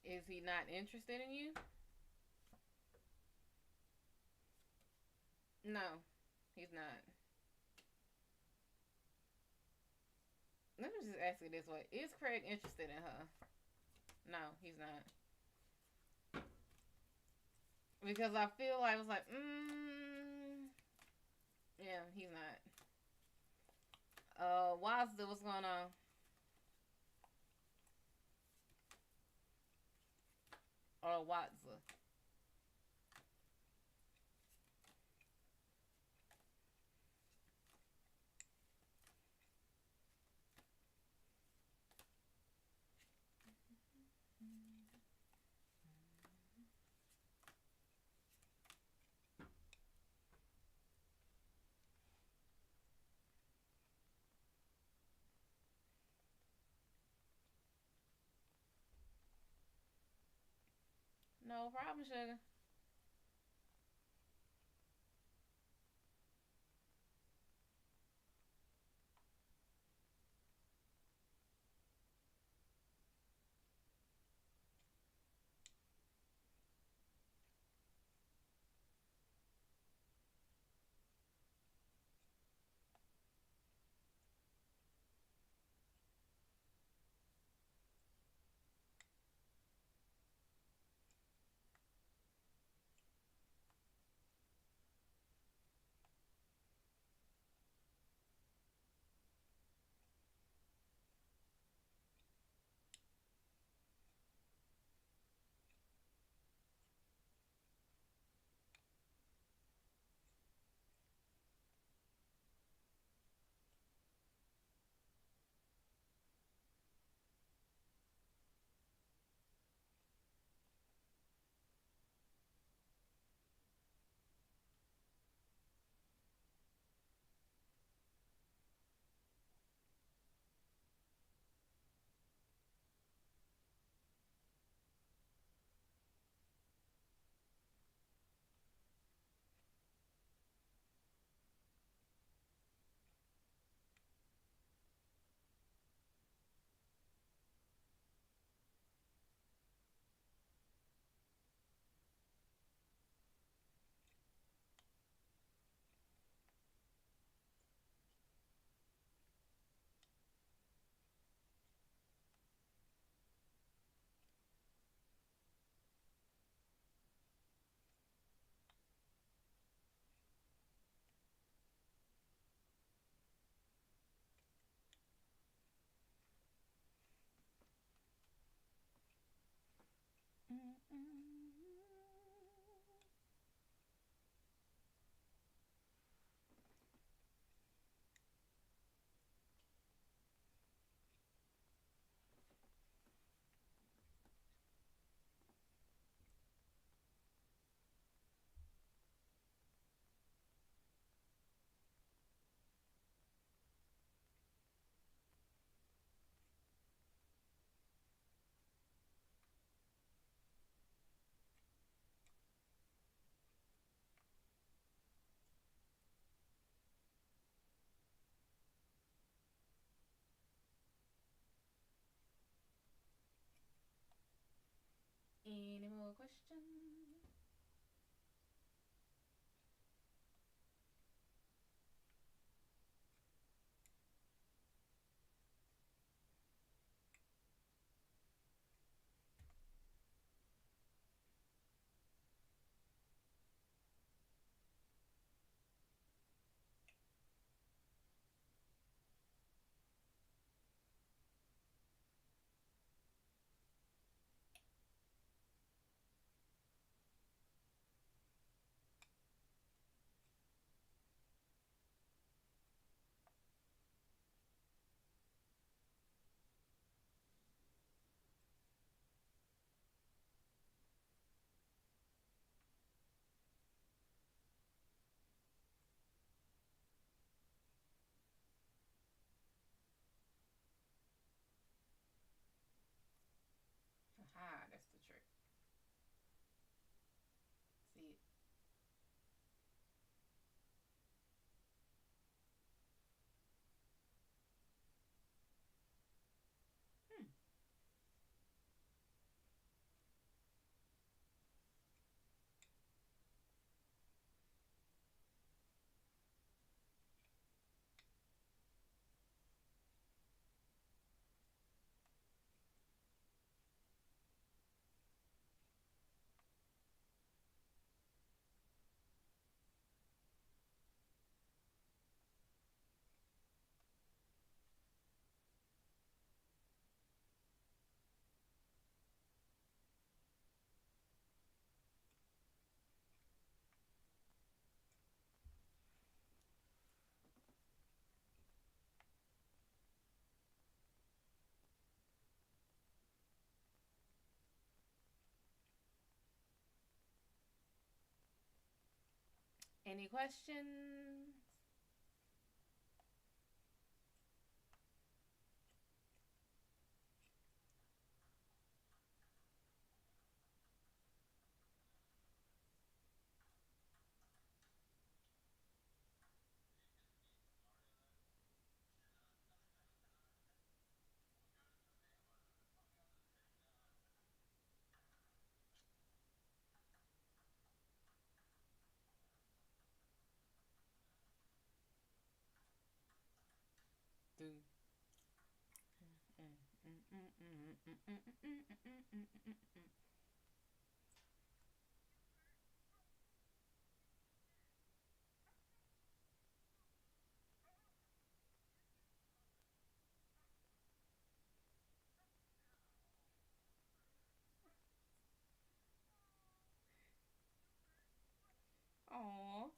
Is he not interested in you? No, he's not. Let me just ask you this way. Is Craig interested in her? No, he's not. Because I feel like I was like, yeah, he's not. Wazda, what's going on? Or Watza? No problem, sugar. Any more questions? Any questions? Do. Aww.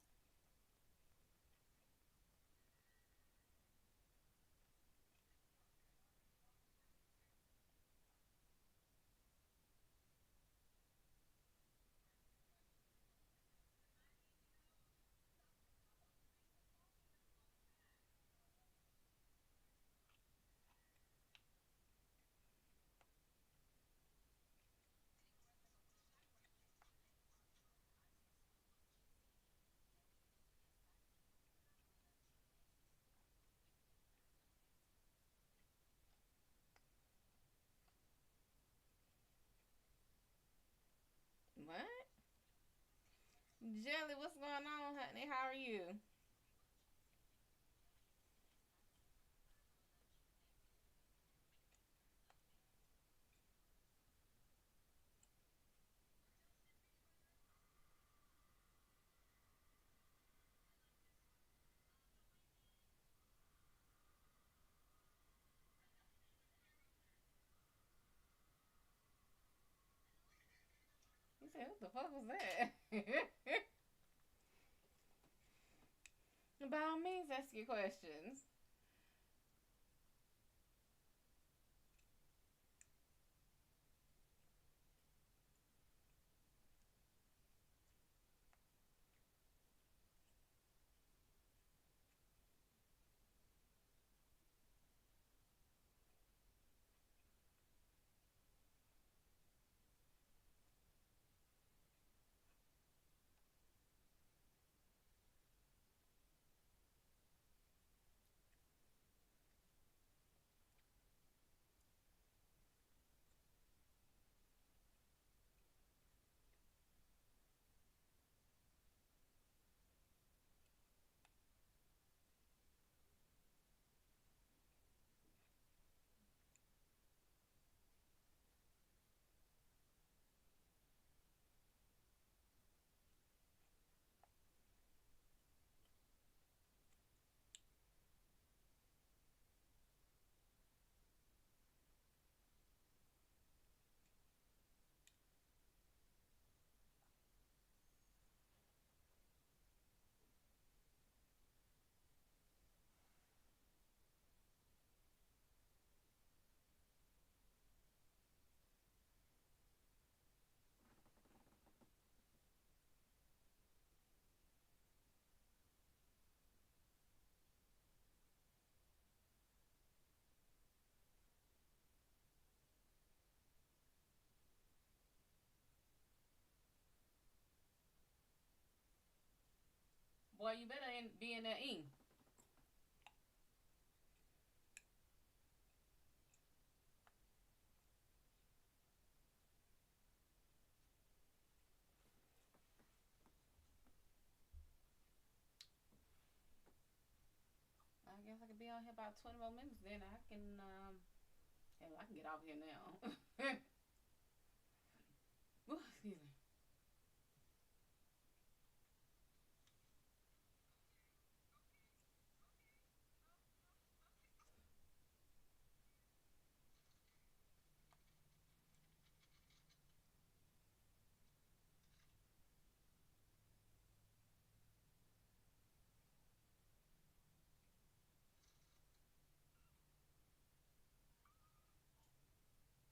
What? Jelly, what's going on, honey? How are you? He said, "What the fuck was that?" By all means, ask your questions. Boy, you better be in there eating. I guess I could be on here about 20 more minutes. Then I can, hell, I can get off here now. Ooh, excuse me.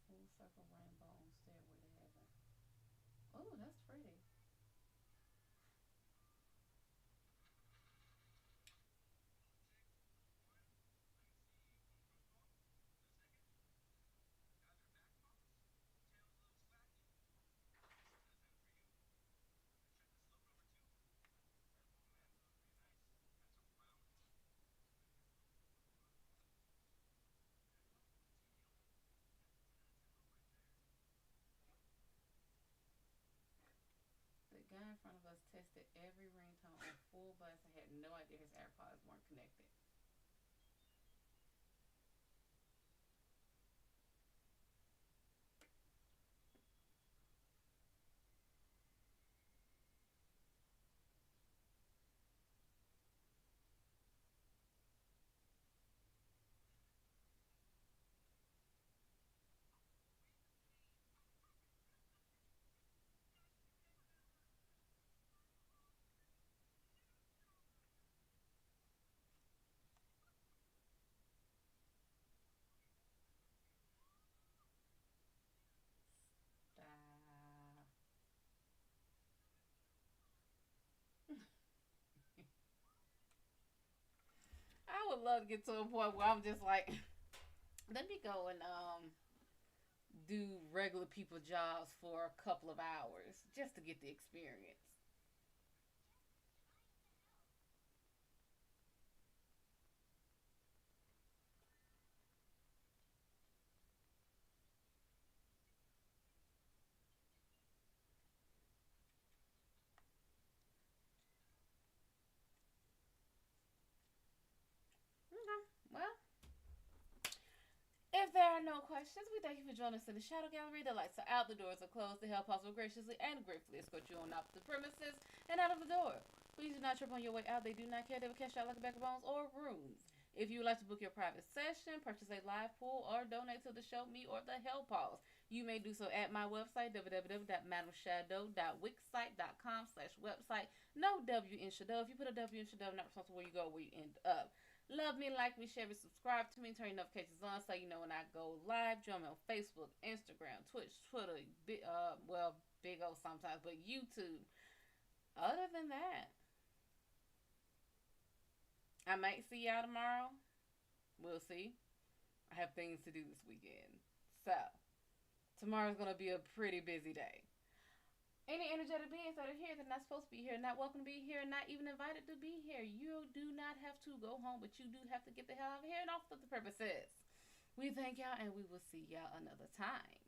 Full circle rainbow on stairway to heaven. in front of us tested every ringtone on full blast. I had no idea his AirPods weren't connected. I would love to get to a point where I'm just like, let me go and do regular people jobs for a couple of hours just to get the experience. Okay. Well, if there are no questions, we thank you for joining us in the Shad'O Gallery. The lights are out, the doors are closed. The Hellpaws will graciously and gratefully escort you on out the premises and out of the door. Please do not trip on your way out. They do not care. They will catch you out like a bag of bones or rooms. If you would like to book your private session, purchase a live pool, or donate to the show, me, or the Hellpaws, you may do so at my website, www.MadamShadO.wixsite.com/website. No W in Shad'O. If you put a W in Shad'O, I'm not responsible where you go, where you end up. Love me, like me, share me, subscribe to me, turn your notifications on so you know when I go live. Join me on Facebook, Instagram, Twitch, Twitter, Big O sometimes, but YouTube. Other than that, I might see y'all tomorrow. We'll see. I have things to do this weekend. So, tomorrow's going to be a pretty busy day. Any energetic beings that are here that are not supposed to be here, not welcome to be here, not even invited to be here, you do not have to go home, but you do have to get the hell out of here and off of the purposes. We thank y'all and we will see y'all another time.